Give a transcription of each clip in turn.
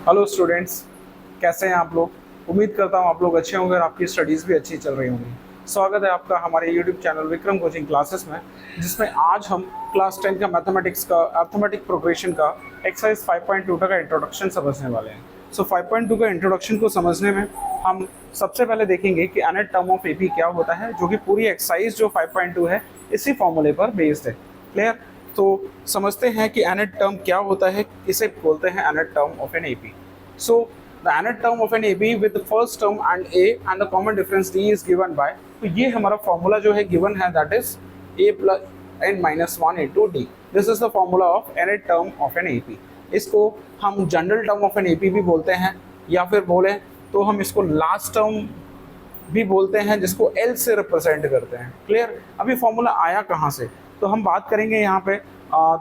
Hello students, कैसे हैं आप लोग। उम्मीद करता हूँ आप लोग अच्छे होंगे और आपकी स्टडीज़ भी अच्छी चल रही होंगी। स्वागत है आपका हमारे YouTube channel Vikram coaching classes में, जिसमें आज हम क्लास 10 का मैथमेटिक्स का अर्थमेटिक प्रोग्रेशन का एक्सरसाइज 5.2 का इंट्रोडक्शन समझने वाले हैं। सो 5.2 का इंट्रोडक्शन को समझने में हम सबसे पहले देखेंगे कि nth टर्म ऑफ एपी क्या होता है, जो कि पूरी एक्सरसाइज जो 5.2 है इसी फॉर्मूले पर बेस्ड है। क्लियर। तो समझते हैं कि nth टर्म क्या होता है, इसे बोलते हैं nth term of an AP. So the nth term of an AB with the first term and A and the common difference D is given by, तो ये हमारा फॉर्मूला जो है गिवन है, that is A plus n minus 1 into D. This is the formula of nth term of an AP. इसको हम general term of an AP भी बोलते हैं, या फिर बोले तो हम इसको लास्ट टर्म भी बोलते हैं, जिसको L से रिप्रेजेंट करते हैं। क्लियर। अभी फॉर्मूला आया कहाँ से, तो हम बात करेंगे यहाँ पे।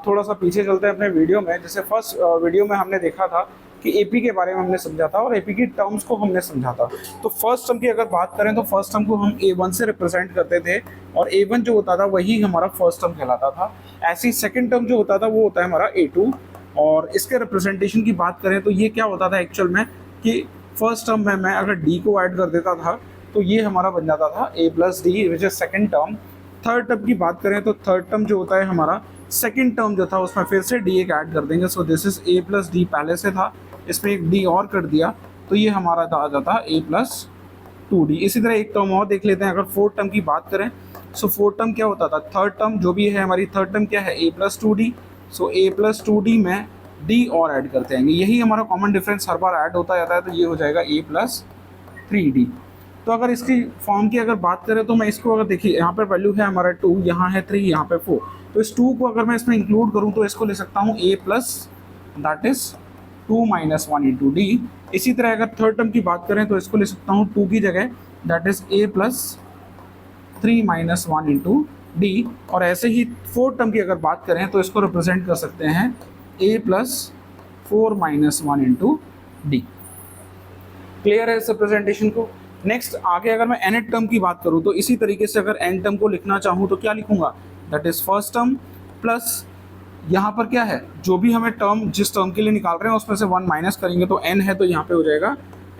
थोड़ा सा पीछे चलते हैं अपने वीडियो में। जैसे फर्स्ट वीडियो में हमने देखा था कि एपी के बारे में हमने समझा था और एपी की टर्म्स को हमने समझा था। तो फर्स्ट टर्म की अगर बात करें तो फर्स्ट टर्म को हम A1 से रिप्रेजेंट करते थे, और A1 जो होता था वही हमारा फर्स्ट टर्म कहलाता था। ऐसी सेकंड टर्म जो होता था वो होता है हमारा A2। और इसके रिप्रेजेंटेशन की बात करें तो ये क्या होता था एक्चुअल में, कि फर्स्ट टर्म में मैं अगर D को ऐड कर देता था तो ये हमारा बन जाता था A plus D, which is second term. Third term की बात करें तो थर्ड टर्म जो होता है हमारा सेकेंड टर्म जो था, उसमें फिर से D एक ऐड कर देंगे। सो this is A plus D, पहले से था, इसमें एक D और कर दिया तो ये हमारा आ जाता है A प्लस 2D। इसी तरह एक टर्म और देख लेते हैं। अगर फोर्थ टर्म की बात करें, सो फोर्थ टर्म क्या होता था, थर्ड टर्म जो भी है हमारी थर्ड टर्म क्या है, A plus 2D। So A plus 2D में D और ऐड करते हैं, यही हमारा कॉमन डिफरेंस हर बार ऐड होता जाता है, तो ये हो जाएगा A प्लस 3D। तो अगर इसकी फॉर्म की अगर बात करें तो मैं इसको अगर देखिए, यहाँ पर वैल्यू है हमारा 2, यहाँ है 3, यहाँ पे 4। तो इस 2 को अगर मैं इसमें इंक्लूड करूँ तो इसको ले सकता हूँ A plus, that is 2 minus 1 into D. इसी तरह अगर थर्ड टर्म की बात करें तो इसको ले सकता हूँ 2 की जगह, that is A plus 3 minus 1 into D. और ऐसे ही फोर्थ टर्म की अगर बात करें तो इसको रिप्रेजेंट कर सकते हैं A plus 4 minus 1 into D. Clear है इस रिप्रेजेंटेशन को। नेक्स्ट आगे अगर मैं nth टर्म की बात करूं तो इसी तरीके से अगर n टर्म को लिखना चाहूं तो क्या लिखूंगा, that is first term plus यहाँ पर क्या है, जो भी हमें टर्म जिस टर्म के लिए निकाल रहे हैं उसमें से 1 माइनस करेंगे तो n है, तो यहाँ पे हो जाएगा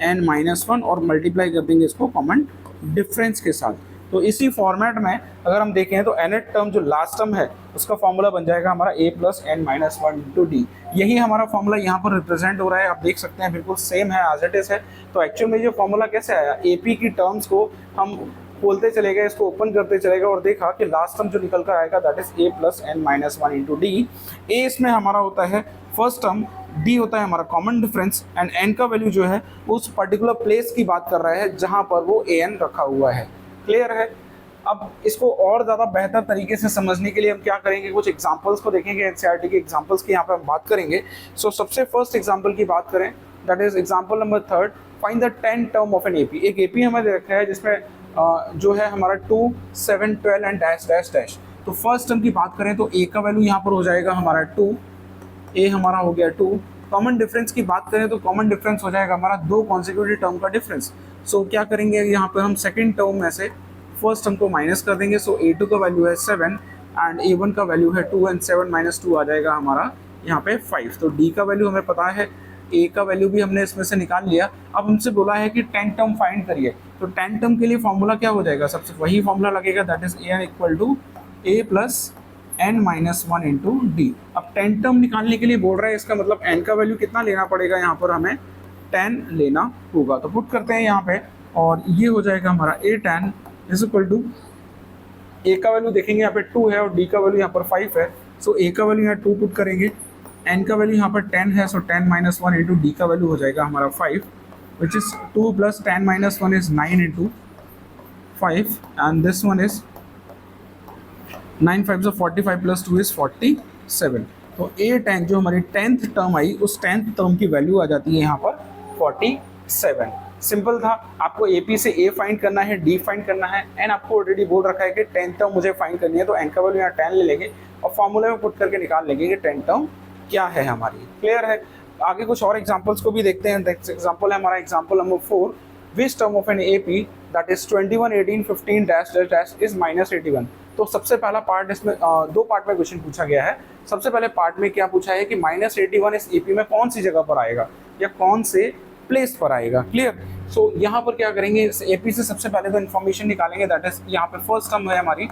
n माइनस 1 और मल्टीप्लाई कर देंगे इसको कॉमन डिफरेंस के साथ। तो इसी फॉर्मेट में अगर हम देखें तो nth टर्म जो लास्ट टर्म है उसका फॉर्मूला बन जाएगा हमारा A plus n minus 1 into D. यही हमारा फॉर्मूला यहाँ पर रिप्रेजेंट हो रहा है, आप देख सकते हैं बिल्कुल सेम है, एज इट इज है। तो एक्चुअल में ये फॉर्मूला कैसे आया, एपी की टर्म्स को हम खोलते चले गए, इसको ओपन करते चले गए और देखा कि लास्ट टर्म जो निकल कर आएगा that is A plus n minus 1 into D. ए इसमें हमारा होता है फर्स्ट टर्म, डी होता है हमारा कॉमन डिफरेंस, एंड एन का वैल्यू जो है उस पर्टिकुलर प्लेस की बात कर रहा है जहाँ पर वो an रखा हुआ है। क्लियर है। अब इसको और ज़्यादा बेहतर तरीके से समझने के लिए हम क्या करेंगे, कुछ एग्जांपल्स को देखेंगे, एनसीईआरटी के एग्जांपल्स की यहाँ पे हम बात करेंगे। सो सबसे फर्स्ट एग्जांपल की बात करें, that is example number 3, find the 10 term of an AP. एक एपी हमें दे रखा है जिसमें जो है हमारा 2, 7, 12 एंड डैश डैश डैश। तो फर्स्ट टर्म की बात करें तो ए का वैल्यू यहाँ पर हो जाएगा हमारा 2, ए हमारा हो गया 2। कॉमन डिफरेंस की बात करें तो कॉमन डिफरेंस हो जाएगा हमारा 2 कॉन्सिक्यूटिव टर्म का डिफरेंस। सो क्या करेंगे, यहाँ पर हम सेकेंड टर्म में से फर्स्ट टर्म को माइनस कर देंगे। सो A2 का वैल्यू है 7 एंड A1 का वैल्यू है 2, एंड 7 माइनस 2 आ जाएगा हमारा यहाँ पे 5। तो D का वैल्यू हमें पता है, A का वैल्यू भी हमने इसमें से निकाल लिया। अब हमसे बोला है कि 10 टर्म फाइंड करिए, तो 10 टर्म के लिए फॉर्मूला क्या हो जाएगा, सबसे वही फॉर्मूला लगेगा, that is A equal to A plus n minus 1 into D. अब 10 टर्म निकालने के लिए बोल रहा है, इसका मतलब n का वैल्यू कितना लेना पड़ेगा, यहाँ पर हमें 10 लेना होगा। तो पुट करते हैं यहाँ पे, और ये हो जाएगा हमारा A 10 इज इक्वल टू, ए का वैल्यू देखेंगे यहाँ पे 2 है और डी का वैल्यू यहाँ पर 5 है। सो ए का वैल्यू यहाँ 2 पुट करेंगे, एन का वैल्यू यहाँ पर 10 है, सो 10 माइनस 1 इंटू डी का वैल्यू हो जाएगा हमारा 5, which is 2 plus 10 minus 1 is 9 into 5, and this one is 9 5 45 plus 2 is 47। तो ए 10 जो हमारी 10th टर्म आई, उस 10th टर्म की वैल्यू आ जाती है यहाँ पर 47। सिंपल था, आपको एपी से ए फाइंड करना है, डी फाइंड करना है, एन आपको ऑलरेडी बोल रखा है कि 10 टर्म मुझे फाइंड करनी है, तो एन का वैल्यू यहाँ 10 ले लेंगे और फॉर्मूले में पुट करके निकाल लेंगे कि 10 टर्म क्या है हमारी। क्लियर है। आगे कुछ और एग्जांपल्स को भी देखते हैं। एग्जांपल है हमारा example number 4, which term of an AP that is 21 18 15 dash dash dash is minus 81। तो सबसे पहला पार्ट, इसमें 2 पार्ट में क्वेश्चन पूछा गया है। सबसे पहले पार्ट में क्या पूछा है कि माइनस 81 इस एपी में कौन सी जगह पर आएगा। या कौन से प्लेस पर आएगा। क्लियर। सो यहाँ पर क्या करेंगे, एपी से सबसे पहले तो इन्फॉर्मेशन निकालेंगे, दैट इज यहाँ पे फर्स्ट टर्म है हमारी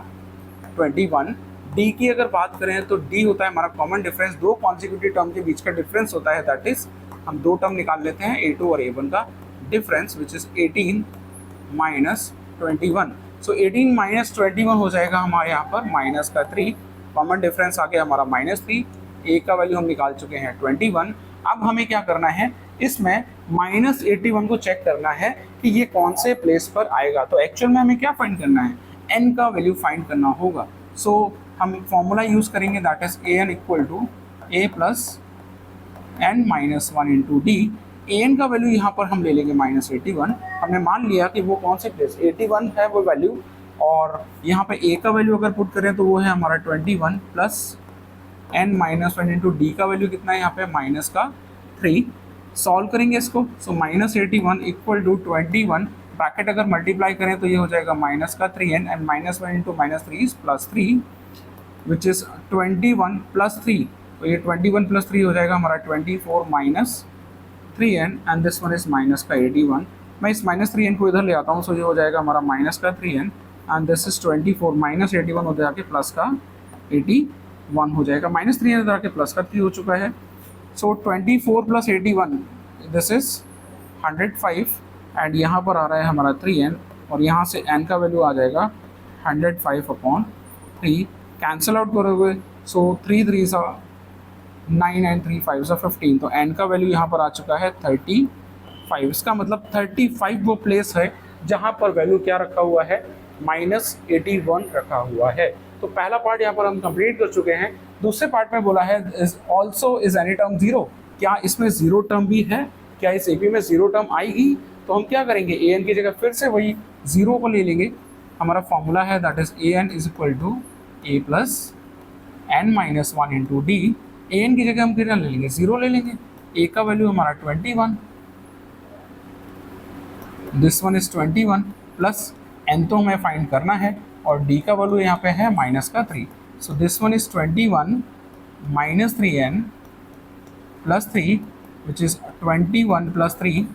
21। डी की अगर बात करें तो डी होता है हमारा कॉमन डिफरेंस, दो कॉन्जिक्यूटिव टर्म के बीच का डिफरेंस होता है, दैट इज हम दो टर्म निकाल लेते हैं A2 और A1 का difference, which is 18 minus 21। So 18 minus 21 हो जाएगा हमारे यहाँ पर माइनस का 3, कॉमन डिफरेंस आ गया हमारा -3, ए का वैल्यू हम निकाल चुके हैं 21। अब हमें क्या करना है, इसमें -81 को चेक करना है कि ये कौन से प्लेस पर आएगा। तो एक्चुअल में हमें क्या फाइंड करना है, n का वैल्यू फाइंड करना होगा। सो हम फॉर्मूला यूज करेंगे, that is an equal to a plus n minus 1 into D. an का वैल्यू यहाँ पर हम ले लेंगे -81। हमने मान लिया कि वो कौन से प्लेस 81 है वो वैल्यू, और यहाँ पे a का वैल्यू अगर पुट करें तो वो है हमारा 21 plus n minus 1 into D का वैल्यू कितना है यहाँ पे माइनस का 3। सॉल्व करेंगे इसको, सो -81 इक्वल टू 21, ब्रैकेट अगर मल्टीप्लाई करें तो ये हो जाएगा माइनस का 3n and -1 into -3 is +3 which is 21 plus 3। तो ये 21 प्लस 3 हो जाएगा हमारा 24 minus 3n and this one is minus का 81। मैं इस -3n को इधर ले आता हूँ, सो ये हो जाएगा हमारा माइनस का 3n and this is 24 minus 81 हो जाके प्लस का 81 हो जाएगा। -3n इधर आके प्लस का 3 हो चुका है। सो 24 प्लस 81 दिस इज 105 एंड यहाँ पर आ रहा है हमारा 3n, और यहाँ से n का वैल्यू आ जाएगा 105/3। कैंसिल आउट करोगे, सो 3 3 9 एंड 3 5 15, तो n का वैल्यू यहाँ पर आ चुका है 35। इसका मतलब 35 वो प्लेस है जहाँ पर वैल्यू क्या रखा हुआ है, -81 रखा हुआ है। तो पहला पार्ट यहाँ पर हम कंप्लीट कर चुके हैं। दूसरे पार्ट में बोला है is also is any term zero, क्या इसमें जीरो टर्म भी है, क्या इस एपी में जीरो टर्म आएगी। तो हम क्या करेंगे, ए एन की जगह फिर से वही जीरो को ले लेंगे। हमारा फॉर्मूला है that is A N is equal to A plus N minus 1 into D. A N की जगह हम कितना ले लेंगे, जीरो ले लेंगे। ए का वैल्यू हमारा 21, this one is 21 plus N तो हमें फाइंड करना है, और डी का वैल्यू यहाँ पे है माइनस का 3। सो this one is 21 minus 3n plus 3 which is 21 plus 3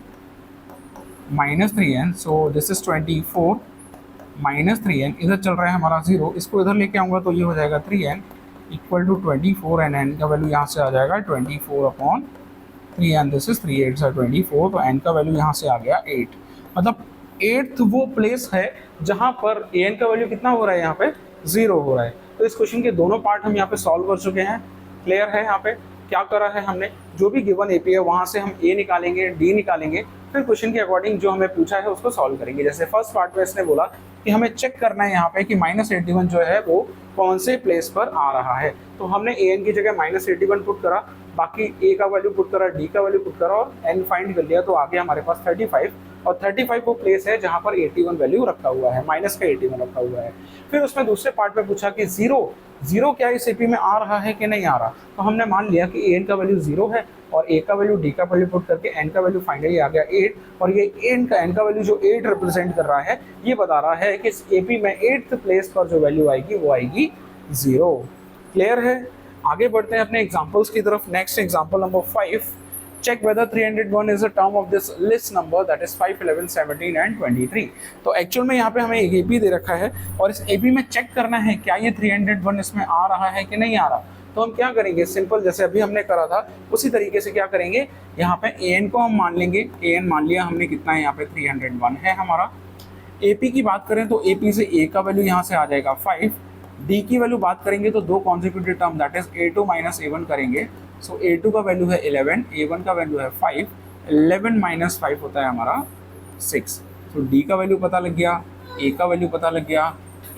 minus 3n। So this is 24 minus 3n, इधर चल रहा है हमारा जीरो, इसको इधर लेके आऊँगा तो ये हो जाएगा 3n equal to 24 and n का वैल्यू यहाँ से आ जाएगा 24/3 एंड दिस इज 3 8 24। तो n का वैल्यू यहाँ से आ गया 8। मतलब 8th वो प्लेस है जहाँ पर an का वैल्यू कितना हो रहा है, यहाँ पे 0 हो रहा है। तो इस क्वेश्चन के दोनों पार्ट हम यहाँ पे सॉल्व कर चुके हैं। क्लियर है। यहाँ पे क्या करा है हमने, जो भी गिवन एपी है वहाँ से हम ए निकालेंगे, डी निकालेंगे, फिर क्वेश्चन के अकॉर्डिंग जो हमें पूछा है उसको सॉल्व करेंगे। जैसे फर्स्ट पार्ट में इसने बोला कि हमें चेक करना है यहाँ पे कि -81 जो है वो कौन से प्लेस पर आ रहा है। तो हमने ए एन की जगह -81 पुट करा, बाकी ए का वैल्यू पुट करा, डी का वैल्यू पुट करा और एन फाइंड कर लिया, तो आगे हमारे पास 35, और 35 वो प्लेस है जहाँ पर 81 वैल्यू रखा हुआ है, माइनस का 81 रखा हुआ है। फिर उसमें दूसरे पार्ट में पूछा कि जीरो क्या इस एपी में आ रहा है कि नहीं आ रहा। तो हमने मान लिया कि ए एन का वैल्यू 0 है, और ए का वैल्यू डी का वैल्यू पुट करके एन का वैल्यू फाइनली आ गया 8, और ये एन का वैल्यू जो 8 रिप्रेजेंट कर रहा है, ये बता रहा है कि इस एपी में 8th प्लेस पर जो वैल्यू आएगी वो आएगी 0। क्लियर है। आगे बढ़ते हैं अपने एग्जांपल्स की तरफ। Next example number 5, check whether 301 is a term of this list number, that is 5, 11, 17 and 23। तो एक्चुअल में यहाँ पे हमें एक एपी दे रखा है, और इस एपी में चेक करना है क्या ये 301 इसमें आ रहा है कि नहीं आ रहा। तो हम क्या करेंगे, सिंपल जैसे अभी हमने करा था उसी तरीके से क्या करेंगे, यहाँ पे ए एन को हम मान लेंगे। ए एन मान लिया हमने, कितना है यहाँ पे 301 है हमारा। एपी की बात करें तो एपी से ए का वैल्यू यहाँ से आ जाएगा 5, डी की वैल्यू बात करेंगे तो दो consecutive term that is a2 minus a1 करेंगे। सो a2 का वैल्यू है 11, a1 का वैल्यू है 5, 11 माइनस 5 होता है हमारा 6। तो डी का वैल्यू पता लग गया, ए का वैल्यू पता लग गया,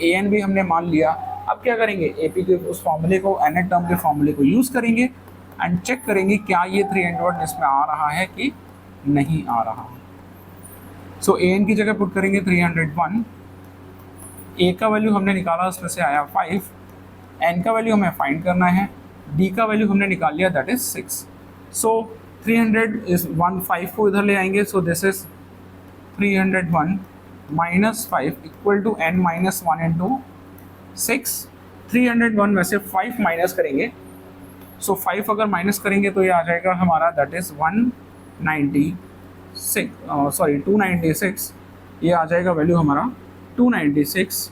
ए एन भी हमने मान लिया। अब क्या करेंगे, ए पी के उस फॉर्मूले को, nth टर्म के फॉर्मूले को यूज़ करेंगे एंड चेक करेंगे क्या ये 301 इसमें आ रहा है कि नहीं आ रहा। सो ए एन की जगह पुट करेंगे 301, ए का वैल्यू हमने निकाला उसमें से आया 5, एन का वैल्यू हमें फाइंड करना है, डी का वैल्यू हमने निकाल लिया दैट इज 6। सो 300 इज 5 को इधर ले आएंगे, so this is 301 minus 5 equal to n minus 1 into 6। 301 में से 5 माइनस करेंगे, सो 5 अगर माइनस करेंगे तो ये आ जाएगा हमारा दैट इज 1 296, ये आ जाएगा वैल्यू हमारा 296।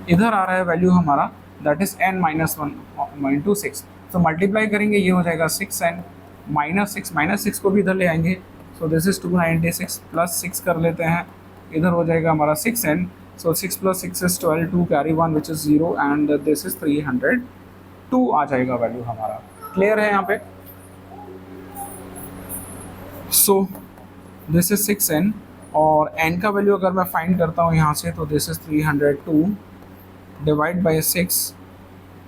इधर आ रहा है वैल्यू हमारा दैट इज n माइनस 1/6। तो मल्टीप्लाई करेंगे, ये हो जाएगा 6n माइनस सिक्स को भी इधर ले आएंगे। सो दिस इज 296 प्लस 6 कर लेते हैं, इधर हो जाएगा हमारा 6n। So 6 + 6 is 12, 2 carry 1 which is 0 and this is 302 आ जाएगा वैल्यू हमारा। क्लियर है यहाँ पे? सो दिस इज 6n और n का वैल्यू अगर मैं फाइंड करता हूँ यहाँ से तो दिस इज 302 डिवाइड बाई 6।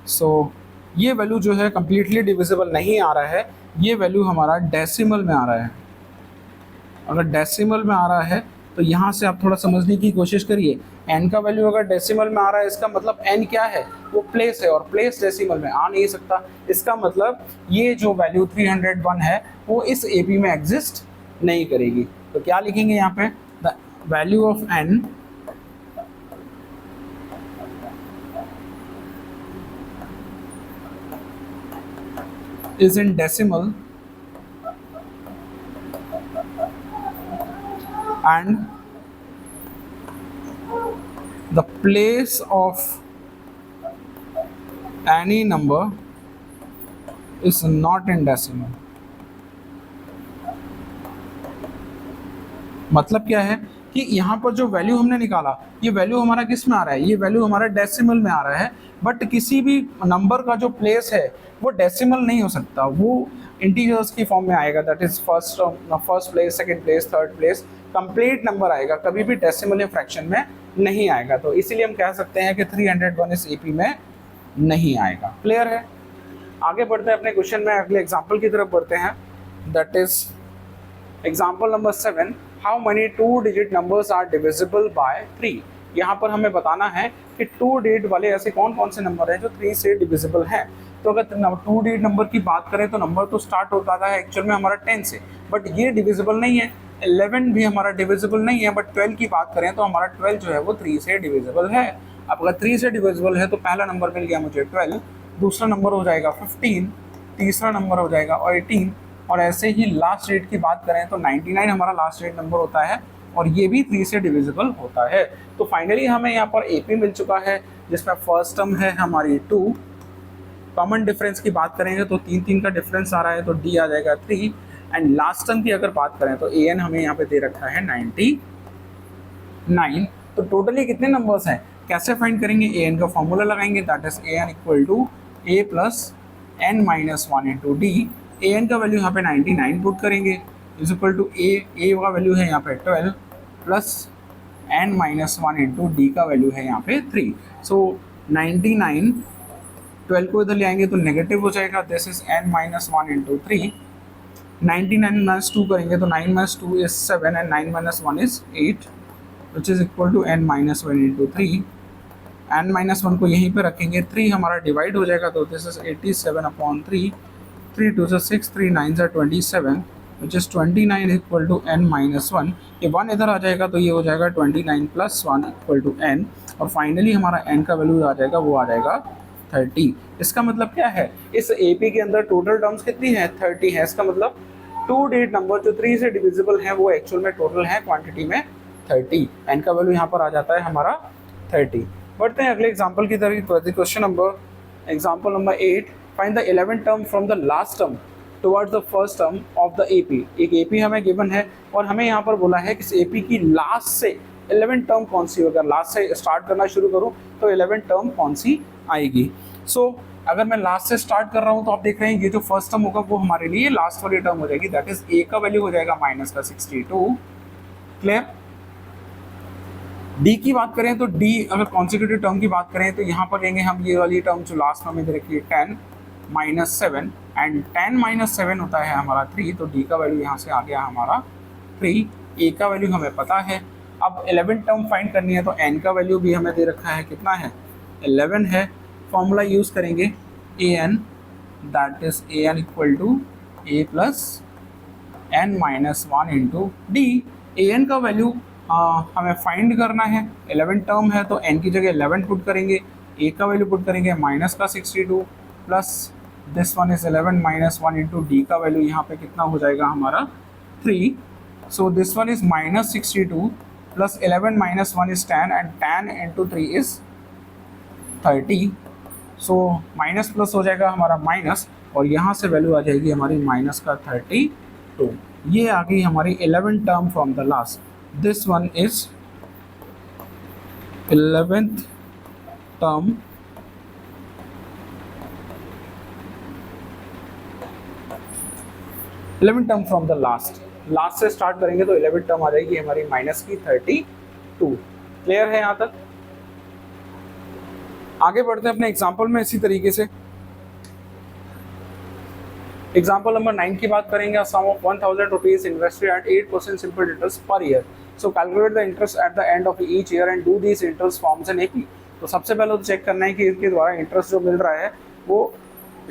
सो ये वैल्यू जो है कम्प्लीटली डिविजिबल नहीं आ रहा है, ये वैल्यू हमारा डेसिमल में आ रहा है। अगर डेसिमल में आ रहा है तो यहाँ से आप थोड़ा समझने की कोशिश करिए। n का वैल्यू अगर डेसिमल में आ रहा है, इसका मतलब n क्या है? वो प्लेस है, और प्लेस डेसिमल में आ नहीं सकता। इसका मतलब ये जो वैल्यू 301 है वो इस AP में एग्जिस्ट नहीं करेगी। तो क्या लिखेंगे यहाँ पे? The value of n is in decimal and the place of any number is not in decimal। मतलब क्या है कि यहाँ पर जो वैल्यू हमने निकाला, ये वैल्यू हमारा किस में आ रहा है? ये वैल्यू हमारा डेसिमल में आ रहा है, बट किसी भी नंबर का जो प्लेस है वो डेसिमल नहीं हो सकता, वो इंटीजर्स की फॉर्म में आएगा। That is first place, second place, third place, complete number आएगा, कभी भी डेसिमल या फ्रैक्शन में नहीं आएगा। तो इसीलिए हम कह सकते हैं कि 301 इस AP में नहीं आएगा। क्लियर है? आगे बढ़ते हैं अपने क्वेश्चन में, अगले एग्जाम्पल की तरफ बढ़ते हैं। That is example number 7, how many 2 digit numbers are divisible by 3। यहाँ पर हमें बताना है कि 2 डिजिट वाले ऐसे कौन कौन से नंबर हैं जो 3 से डिविजिबल हैं। तो अगर 2 डिजिट नंबर की बात करें तो नंबर तो स्टार्ट होता था एक्चुअल में हमारा 10 से, बट ये डिविजिबल नहीं है। 11 भी हमारा डिविजिबल नहीं है, बट 12 की बात करें तो हमारा 12 जो है वो 3 से डिविजिबल है। अब अगर 3 से डिविजिबल है तो पहला नंबर मिल गया मुझे 12, दूसरा नंबर हो जाएगा 15, तीसरा नंबर हो जाएगा 18, और ऐसे ही लास्ट डिजिट की बात करें तो 99 हमारा लास्ट डिजिट नंबर होता है, और ये भी 3 से डिविजिबल होता है। तो फाइनली हमें यहाँ पर AP मिल चुका है, जिसमें फर्स्ट टर्म है हमारी 2। कॉमन डिफरेंस की बात करेंगे तो 3 का डिफरेंस आ रहा है, तो D आ जाएगा 3, एंड लास्ट टर्म की अगर बात करें तो AN हमें यहाँ पे दे रखा है 99। तो टोटली कितने नंबर्स हैं, कैसे फाइंड करेंगे? AN का फॉर्मूला लगाएंगे, that is AN = A + n - 1 × D। AN का वैल्यू यहाँ पे 99 पुट करेंगे, इज इक्वल टू A का वैल्यू है यहाँ पे 12 प्लस n - 1 × D का वैल्यू है यहाँ पे 3। सो 99, 12 को इधर ले आएंगे तो नेगेटिव हो जाएगा, दिस इज n - 1 × 3। 99 - 2 करेंगे तो 9 - 2 is 7 and 9 - 1 is 8, which is equal to n - 1 × 3। n - 1 को यहीं पे रखेंगे, 3 हमारा डिवाइड हो जाएगा, तो दिस इज 87/3। 3 2 से 6, 3 9 से 27, which is 29 equal to n - 1। ये 1 इधर आ जाएगा तो ये हो जाएगा 29 + 1 = n, और फाइनली हमारा n का वैल्यू आ जाएगा, वो आ जाएगा 30। इसका मतलब क्या है? इस AP के अंदर टोटल टर्म्स कितनी है? 30 है। इसका मतलब 2 डिजिट नंबर जो 3 से डिविजिबल है वो एक्चुअल में टोटल है क्वांटिटी में 30। n का वैल्यू यहाँ पर आ जाता है हमारा 30। बढ़ते हैं अगले एग्जाम्पल की तरफ। Question number example number 8, find the 11th term from the last term towards the first term of the AP। एक AP हमें गिवन है और हमें यहाँ पर बोला है कि इस AP की लास्ट से 11th टर्म कौन सी होगा। लास्ट से स्टार्ट करना शुरू करूँ तो 11th टर्म कौन सी आएगी। सो अगर मैं लास्ट से स्टार्ट कर रहा हूँ तो आप देख रहे हैं ये जो फर्स्ट टर्म होगा वो हमारे लिए लास्ट वाली टर्म हो जाएगी, दैट इज A का वैल्यू हो जाएगा -62। क्लियर? D की बात करें तो D अगर कॉन्सिक्यूटिव टर्म की बात करें तो यहाँ पर लेंगे हम ये वाली टर्म जो लास्ट में रखिए 10 - 7, एंड 10 - 7 होता है हमारा 3, तो D का वैल्यू यहाँ से आ गया हमारा 3। A का वैल्यू हमें पता है। अब 11th टर्म फाइंड करनी है तो n का वैल्यू भी हमें दे रखा है, कितना है? 11 है। फॉर्मूला यूज़ करेंगे AN, that is AN = A + n - 1 × D। AN का वैल्यू हमें फाइंड करना है। 11 टर्म है तो n की जगह 11 पुट करेंगे, A का वैल्यू पुट करेंगे -62 plus this one is 11 minus 1 into D का वैल्यू यहाँ पे कितना हो जाएगा हमारा 3. सो this one is minus 62 plus 11 minus 1 is 10 and 10 into 3 is 30. So minus plus हो जाएगा हमारा माइनस और यहाँ से वैल्यू आ जाएगी हमारी माइनस का 32. ये आ गई हमारी 11 term from the last. This one is 11th term from the last से स्टार्ट करेंगे तो 11th टर्म आ जाएगी हमारी माइनस की 32. क्लियर है यहाँ तक? आगे बढ़ते हैं अपने एग्जाम्पल में इसी तरीके से. एग्जाम्पल नंबर 9 की बात करेंगे. Sum of 1000 rupees invested at 8% simple interest per year. So calculate the interest at the end of each year and do this interest forms an AP. तो सबसे पहले तो चेक करना है कि इसके द्वारा इंटरेस्ट जो मिल रहा है वो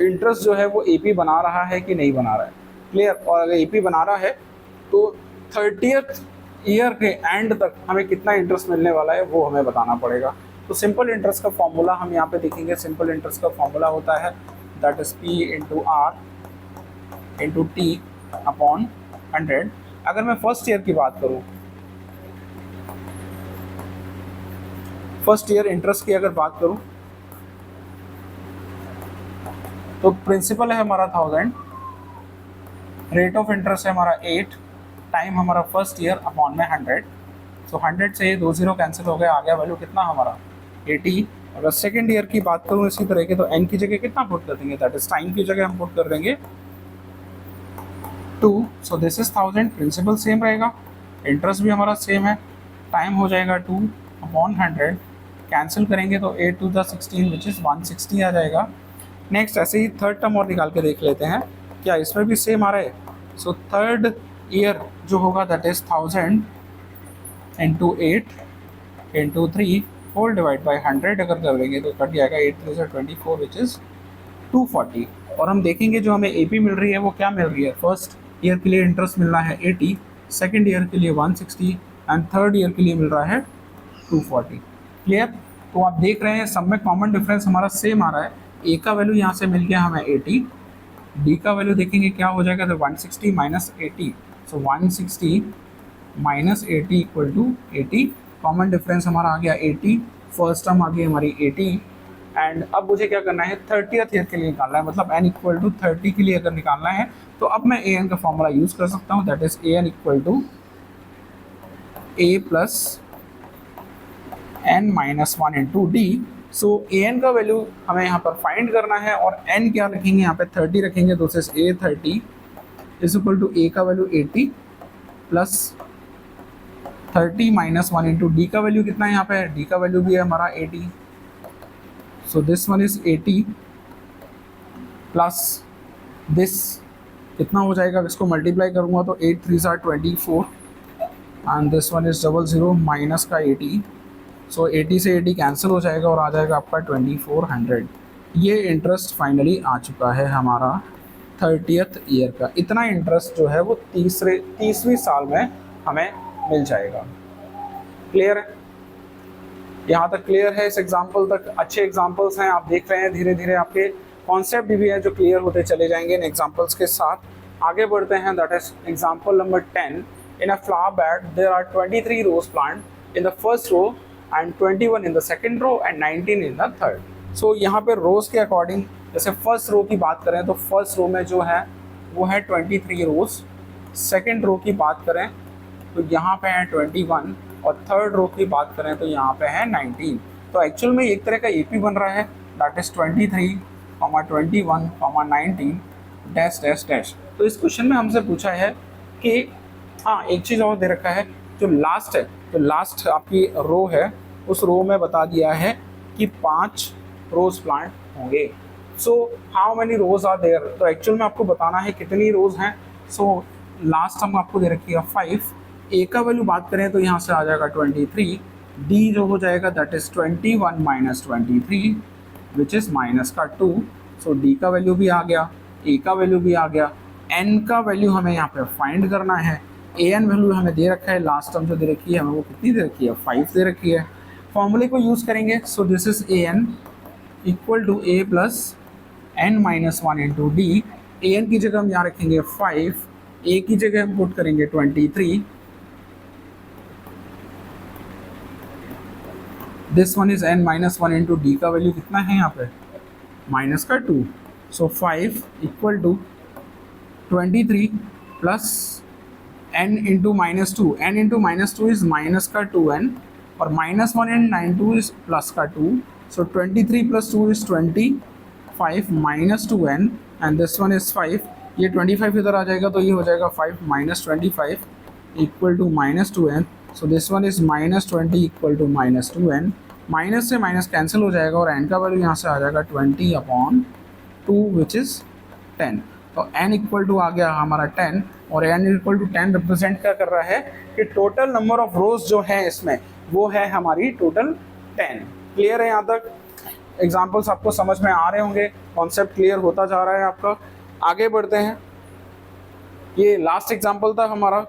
इंटरेस्ट जो है वो एपी बना रहा है कि नहीं बना रहा है. क्लियर? और अगर एपी बना रहा है तो 30th ईयर के एंड तक हमें कितना इंटरेस्ट मिलने वाला है वो हमें बताना पड़ेगा. तो सिंपल इंटरेस्ट का फॉर्मूला हम यहाँ पे देखेंगे. सिंपल इंटरेस्ट का फॉर्मूला होता है that is P into R into T upon 100. अगर मैं फर्स्ट ईयर की बात करूँ, फर्स्ट ईयर इंटरेस्ट की अगर बात करूँ तो प्रिंसिपल है हमारा 1000, रेट ऑफ इंटरेस्ट है हमारा 8, टाइम हमारा फर्स्ट ईयर अपॉन में 100. सो 100 से ये 2 0 कैंसिल हो गया, आ गया वैल्यू कितना हमारा 80. अगर सेकेंड ईयर की बात करूँ इसी तरह के तो n की जगह कितना पुट कर देंगे, दैट इज टाइम की जगह हम पुट कर देंगे 2. So this is 1000. Principal same रहेगा, इंटरेस्ट भी हमारा सेम है, टाइम हो जाएगा 2 अपॉन 100. कैंसिल करेंगे तो 8 to the 16 विच इज़ 160 आ जाएगा. नेक्स्ट ऐसे ही थर्ड टर्म और निकाल के देख लेते हैं क्या इसमें भी सेम आ रहा है. सो थर्ड ईयर जो होगा that is 1000 into 8 into 3 whole divide by 100 अगर कर देंगे तो कट जाएगा 8 3 से 24 विच इज़ 240. और हम देखेंगे जो हमें एपी मिल रही है वो क्या मिल रही है. फर्स्ट ईयर के लिए इंटरेस्ट मिल रहा है 80, सेकेंड ईयर के लिए 160 एंड थर्ड ईयर के लिए मिल रहा है 240. क्लियर? तो आप देख रहे हैं सब में कॉमन डिफरेंस हमारा सेम आ रहा है. ए का वैल्यू यहाँ से मिल गया हमें 80, डी का वैल्यू देखेंगे क्या हो जाएगा तो 160 minus 80. So 160 minus 80 equal to 80. Common difference हमारा आ गया 80, फर्स्ट टर्म आ गई हमारी 80. एंड अब मुझे क्या करना है 30th ईयर के लिए निकालना है, मतलब n इक्वल टू 30 के लिए अगर निकालना है तो अब मैं an का फॉर्मूला यूज़ कर सकता हूँ that is an equal to a plus n minus 1 into D. So an का वैल्यू हमें यहाँ पर फाइंड करना है और n क्या रखेंगे यहाँ पे 30 रखेंगे. तो a 30 is equal to a का value 80 plus 30 minus 1 into D का वैल्यू कितना है यहाँ पे, डी का वैल्यू भी है हमारा 80. सो this one is 80 plus this कितना हो जाएगा, इसको मल्टीप्लाई करूँगा तो 8 3 are 24 and this one is 00 minus का 80. सो 80 से 80 कैंसिल हो जाएगा और आ जाएगा आपका 2400. ये इंटरेस्ट फाइनली आ चुका है हमारा 30th ईयर का. इतना इंटरेस्ट जो है वो 30वीं साल में हमें मिल जाएगा. क्लियर है? यहाँ तक क्लियर है. इस एग्जाम्पल तक अच्छे एग्जाम्पल्स हैं, आप देख रहे हैं धीरे धीरे आपके कॉन्सेप्ट भी हैं जो क्लियर होते चले जाएंगे इन एग्जाम्पल्स के साथ. आगे बढ़ते हैं. That is example number 10. In a flower bed there are 23 rose plant in the first row and 21 in the second row and 19 in the third. So यहाँ पे रोज के अकॉर्डिंग जैसे फर्स्ट रो की बात करें तो फर्स्ट रो में जो है वो है 23 रोज. सेकेंड रो की बात करें तो यहाँ पे है 21 और थर्ड रो की बात करें तो यहाँ पे है 19. तो एक्चुअल में एक तरह का एपी बन रहा है that is 23, 21, 19 dash dash dash. तो इस क्वेश्चन में हमसे पूछा है कि हाँ एक चीज़ और दे रखा है, जो लास्ट है, जो लास्ट आपकी रो है उस रो में बता दिया है कि 5 रोज प्लांट होंगे. So how many rose are there. तो एक्चुअल में आपको बताना है कितनी रोज हैं. सो लास्ट हम आपको दे रखी है 5. ए का वैल्यू बात करें तो यहाँ से आ जाएगा 23. डी जो हो जाएगा that is 21 minus 23 which is minus का 2. सो डी का वैल्यू भी आ गया, ए का वैल्यू भी आ गया. एन का वैल्यू हमें यहाँ पे फाइंड करना है. ए एन वैल्यू हमें दे रखा है, लास्ट टर्म जो दे रखी है हमें वो कितनी दे रखी है 5 दे रखी है. फॉर्मूले को यूज़ करेंगे. So this is A N equal to A plus n minus one into D. A N की जगह हम यहाँ रखेंगे 5, ए की जगह हम पुट करेंगे 23, this one is n minus one into D का वैल्यू कितना है यहाँ पे माइनस का 2, सो 5 equal to 23 plus n into minus two, n into minus two is minus का 2n और minus one and 92 is plus का 2, सो 23 plus 2 is 25 minus 2n and this one is 5, ये 25 इधर आ जाएगा तो ये हो जाएगा 5 minus 25 equal to minus 2n, so this one is minus 20 equal to minus 2n, minus से माइनस कैंसिल हो जाएगा और n का वैल्यू यहाँ से आ जाएगा 20/2 विच इज़ 10, तो n इक्वल टू आ गया हमारा 10 और n इक्वल टू 10 रिप्रेजेंट क्या कर रहा है कि टोटल नंबर ऑफ रोज जो है इसमें वो है हमारी टोटल 10। क्लियर है यहाँ तक? एग्जाम्पल्स आपको समझ में आ रहे होंगे, कॉन्सेप्ट क्लियर होता जा रहा है आपका। आगे बढ़ते हैं, ये लास्ट एग्जाम्पल था हमारा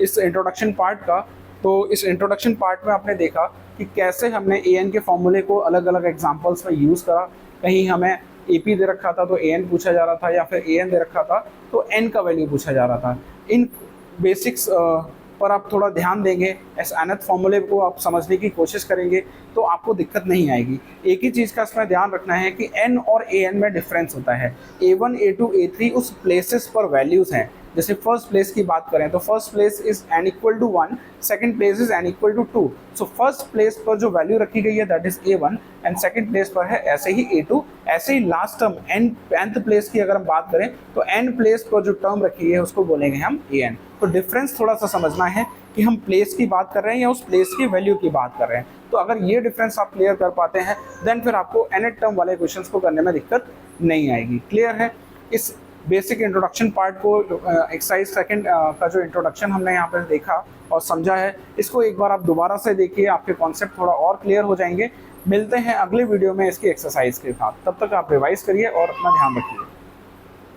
इस इंट्रोडक्शन पार्ट का। तो इस इंट्रोडक्शन पार्ट में आपने देखा कि कैसे हमने ए एन के फॉर्मूले को अलग अलग एग्जाम्पल्स में यूज़ करा। कहीं हमें ए पी दे रखा था तो ए एन पूछा जा रहा था, या फिर ए एन दे रखा था तो एन का वैल्यू पूछा जा रहा था। इन बेसिक्स पर आप थोड़ा ध्यान देंगे, इस nth फॉर्मूले को आप समझने की कोशिश करेंगे तो आपको दिक्कत नहीं आएगी। एक ही चीज़ का इसमें ध्यान रखना है कि n और an में डिफरेंस होता है। a1, a2, a3 उस प्लेसेस पर वैल्यूज़ हैं। जैसे फर्स्ट प्लेस की बात करें तो first place is n equal to 1, second place is n equal to 2। So first place पर जो वैल्यू रखी गई है that is a1 and second place पर है ऐसे ही a2। ऐसे ही लास्ट टर्म nth प्लेस की अगर हम बात करें तो n प्लेस पर जो टर्म रखी है उसको बोलेंगे हम an। तो डिफरेंस थोड़ा सा समझना है कि हम प्लेस की बात कर रहे हैं या उस प्लेस की वैल्यू की बात कर रहे हैं। तो अगर ये डिफरेंस आप क्लियर कर पाते हैं देन फिर आपको nth टर्म वाले क्वेश्चंस को करने में दिक्कत नहीं आएगी। क्लियर है? इस बेसिक इंट्रोडक्शन पार्ट को एक्सरसाइज सेकंड का जो इंट्रोडक्शन हमने यहाँ पर देखा और समझा है, इसको एक बार आप दोबारा से देखिए, आपके कॉन्सेप्ट थोड़ा और क्लियर हो जाएंगे। मिलते हैं अगले वीडियो में इसकी एक्सरसाइज के साथ, तब तक आप रिवाइज करिए और अपना ध्यान रखिए।